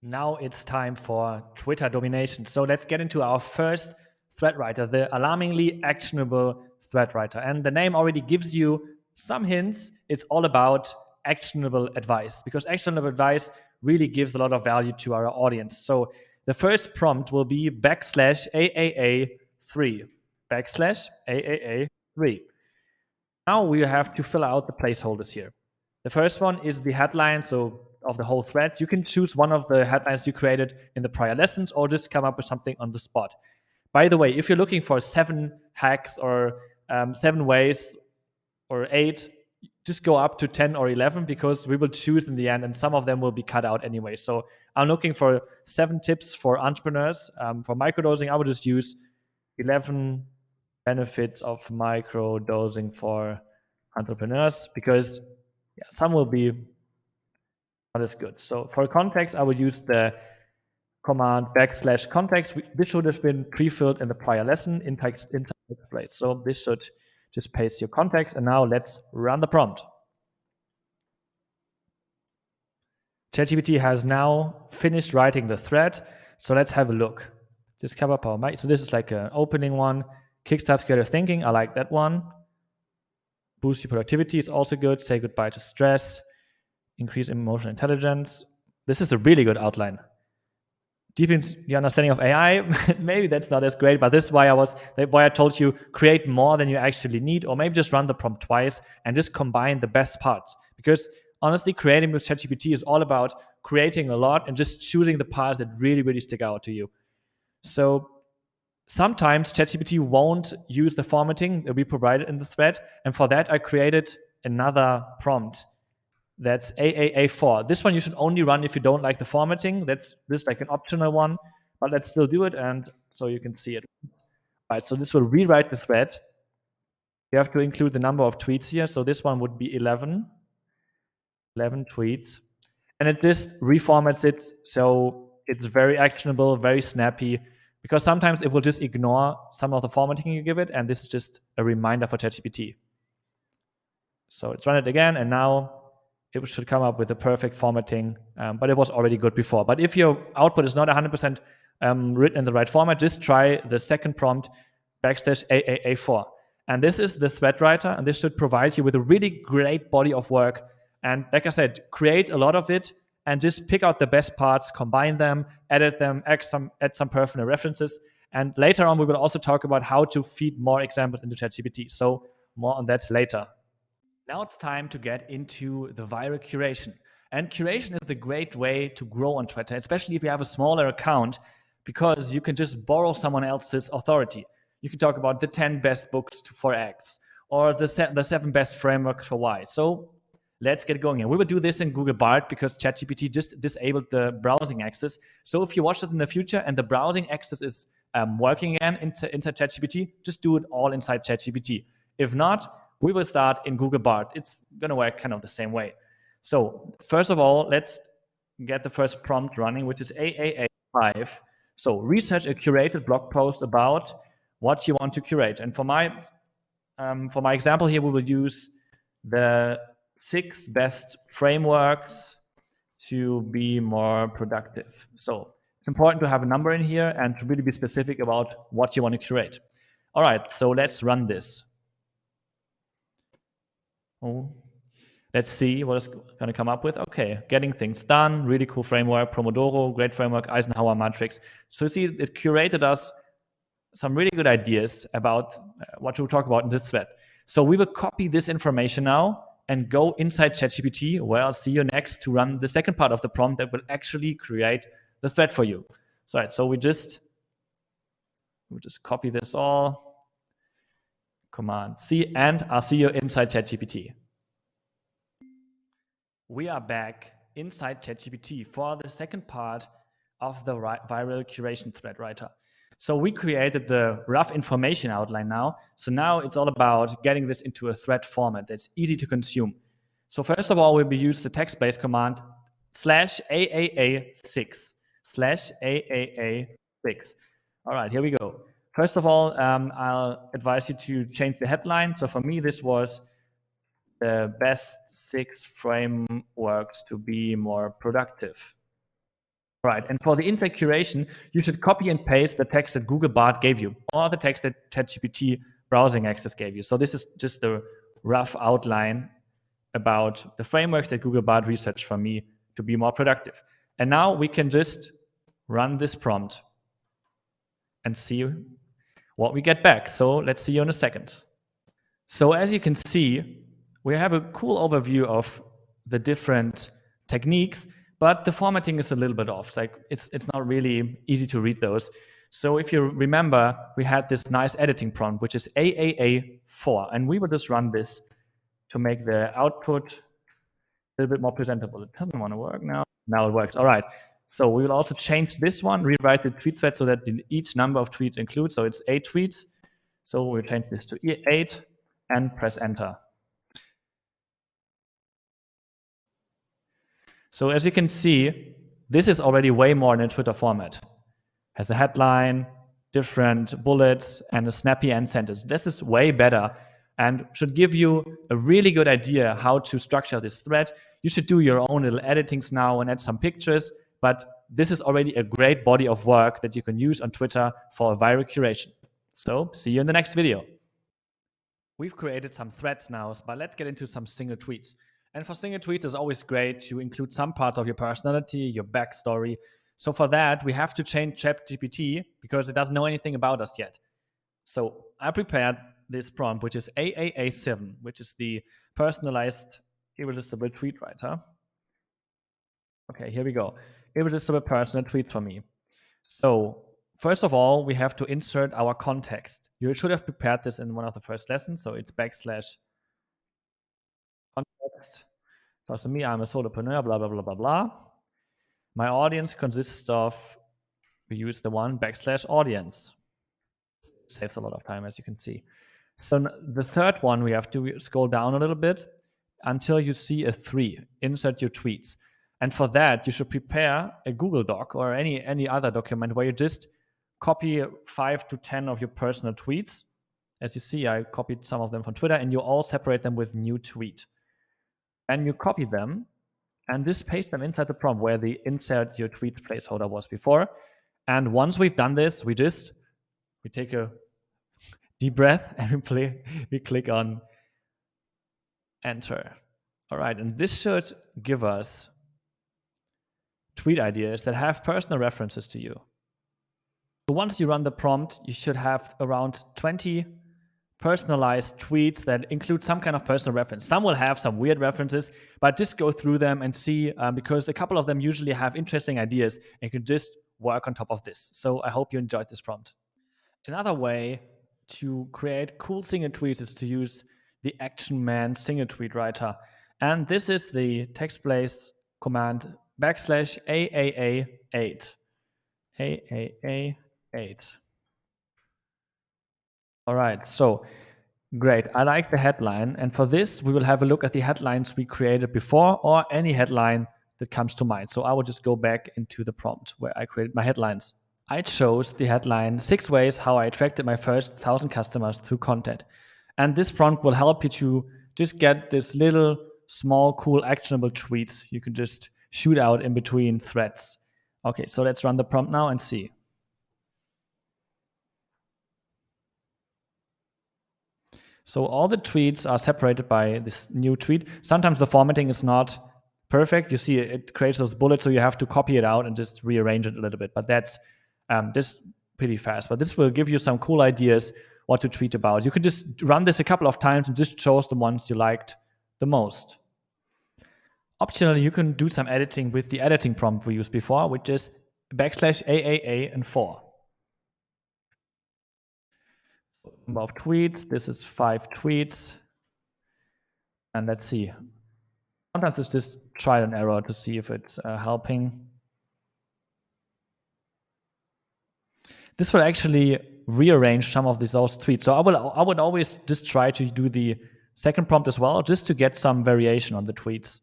Now it's time for Twitter domination. So let's get into our first thread writer, the alarmingly actionable thread writer. And the name already gives you some hints. It's all about actionable advice, because actionable advice really gives a lot of value to our audience. So the first prompt will be \AAA3. \AAA3. Now we have to fill out the placeholders here. The first one is the headline, so of the whole thread. You can choose one of the headlines you created in the prior lessons or just come up with something on the spot. By the way, if you're looking for 7 hacks or 7 ways or 8, just go up to 10 or 11 because we will choose in the end and some of them will be cut out anyway. So I'm looking for 7 tips for entrepreneurs. For microdosing, I would just use 11 benefits of microdosing for entrepreneurs because some will be not as good. So for context, I would use the command \context. This should have been pre-filled in the prior lesson in text place. So this should just paste your context. And now let's run the prompt. ChatGPT has now finished writing the thread. So let's have a look. Discover Power Mic. So this is like an opening one. Kickstart creative thinking. I like that one. Boost your productivity is also good. Say goodbye to stress. Increase emotional intelligence. This is a really good outline. Deepen your understanding of AI. Maybe that's not as great, but this is why I told you create more than you actually need, or maybe just run the prompt twice and just combine the best parts. Because honestly, creating with ChatGPT is all about creating a lot and just choosing the parts that really, really stick out to you. So sometimes ChatGPT won't use the formatting that we provided in the thread, and for that I created another prompt. That's AAA4. This one you should only run if you don't like the formatting. That's just like an optional one, but let's still do it, and so you can see it. All right, so this will rewrite the thread. You have to include the number of tweets here. So this one would be 11 tweets. And it just reformats it so it's very actionable, very snappy, because sometimes it will just ignore some of the formatting you give it, and this is just a reminder for ChatGPT. So let's run it again, and now it should come up with the perfect formatting, but it was already good before. But if your output is not 100% written in the right format, just try the second prompt, \AAA4. And this is the thread writer, and this should provide you with a really great body of work. And like I said, create a lot of it and just pick out the best parts, combine them, edit them, add some personal references. And later on, we will also talk about how to feed more examples into ChatGPT. So more on that later. Now it's time to get into the viral curation. And curation is the great way to grow on Twitter, especially if you have a smaller account, because you can just borrow someone else's authority. You can talk about the 10 best books for X or the 7 best frameworks for Y. So let's get going here. We will do this in Google Bard because ChatGPT just disabled the browsing access. So if you watch it in the future and the browsing access is working again inside ChatGPT, just do it all inside ChatGPT. If not, we will start in Google Bard. It's going to work kind of the same way. So first of all, let's get the first prompt running, which is AAA5. So research a curated blog post about what you want to curate. And for my example here, we will use the 6 best frameworks to be more productive. So it's important to have a number in here and to really be specific about what you want to curate. All right, so let's run this. Let's see what it's going to come up with. Okay, getting things done, really cool framework, Pomodoro, great framework, Eisenhower matrix. So you see, it curated us some really good ideas about what to talk about in this thread. So we will copy this information now and go inside ChatGPT, where I'll see you next to run the second part of the prompt that will actually create the thread for you. So we just copy this all. Command C, and I'll see you inside ChatGPT. We are back inside ChatGPT for the second part of the viral curation thread writer. So we created the rough information outline now. So now it's all about getting this into a thread format that's easy to consume. So first of all, we'll use the text-based command /AAA6. /AAA6. All right, here we go. First of all, I'll advise you to change the headline. So for me, this was the best 6 frameworks to be more productive. Right. And for the intake curation, you should copy and paste the text that Googlebot gave you or the text that ChatGPT browsing access gave you. So this is just a rough outline about the frameworks that Googlebot researched for me to be more productive. And now we can just run this prompt and see what we get back. So let's see you in a second. So as you can see, we have a cool overview of the different techniques, but the formatting is a little bit off. It's not really easy to read those. So if you remember, we had this nice editing prompt, which is AAA4, and we will just run this to make the output a little bit more presentable. It doesn't want to work now. Now it works. All right. So we will also change this one, rewrite the tweet thread so that each number of tweets includes. So it's 8 tweets. So we'll change this to 8 and press enter. So as you can see, this is already way more in a Twitter format. Has a headline, different bullets, and a snappy end sentence. This is way better and should give you a really good idea how to structure this thread. You should do your own little editings now and add some pictures, but this is already a great body of work that you can use on Twitter for a viral curation. So see you in the next video. We've created some threads now, but let's get into some single tweets. And for single tweets, it's always great to include some parts of your personality, your backstory. So for that, we have to change ChatGPT because it doesn't know anything about us yet. So I prepared this prompt, which is AAA7, which is the personalized irresistible tweet writer. Okay, here we go. Irresistible personal tweet for me. So first of all, we have to insert our context. You should have prepared this in one of the first lessons. So it's / context. So to me, I'm a solopreneur, blah, blah, blah, blah, blah. My audience consists of, we use the one / audience. Saves a lot of time, as you can see. So the third one, we have to scroll down a little bit until you see a 3, insert your tweets. And for that, you should prepare a Google Doc or any other document where you just copy 5 to 10 of your personal tweets. As you see, I copied some of them from Twitter, and you all separate them with new tweet. And you copy them, and just paste them inside the prompt where the insert your tweet placeholder was before. And once we've done this, we take a deep breath and we click on enter. All right, and this should give us tweet ideas that have personal references to you. So once you run the prompt, you should have around 20 personalized tweets that include some kind of personal reference. Some will have some weird references, but just go through them and see, because a couple of them usually have interesting ideas, and you can just work on top of this. So I hope you enjoyed this prompt. Another way to create cool single tweets is to use the Action Man single tweet writer. And this is the text place command /AAA8. AAA8. All right, so great. I like the headline. And for this, we will have a look at the headlines we created before or any headline that comes to mind. So I will just go back into the prompt where I created my headlines. I chose the headline 6 ways how I attracted my first 1,000 customers through content. And this prompt will help you to just get this little small, cool, actionable tweets you can just shoot out in between threads. Okay, so let's run the prompt now and see. So all the tweets are separated by this new tweet. Sometimes the formatting is not perfect. You see it creates those bullets, so you have to copy it out and just rearrange it a little bit. But that's just pretty fast. But this will give you some cool ideas what to tweet about. You could just run this a couple of times and just choose the ones you liked the most. Optionally, you can do some editing with the editing prompt we used before, which is /AAA and 4. Number of tweets, this is 5 tweets. And let's see. Sometimes it's just trial and error to see if it's helping. This will actually rearrange some of those tweets. So I would always just try to do the second prompt as well, just to get some variation on the tweets.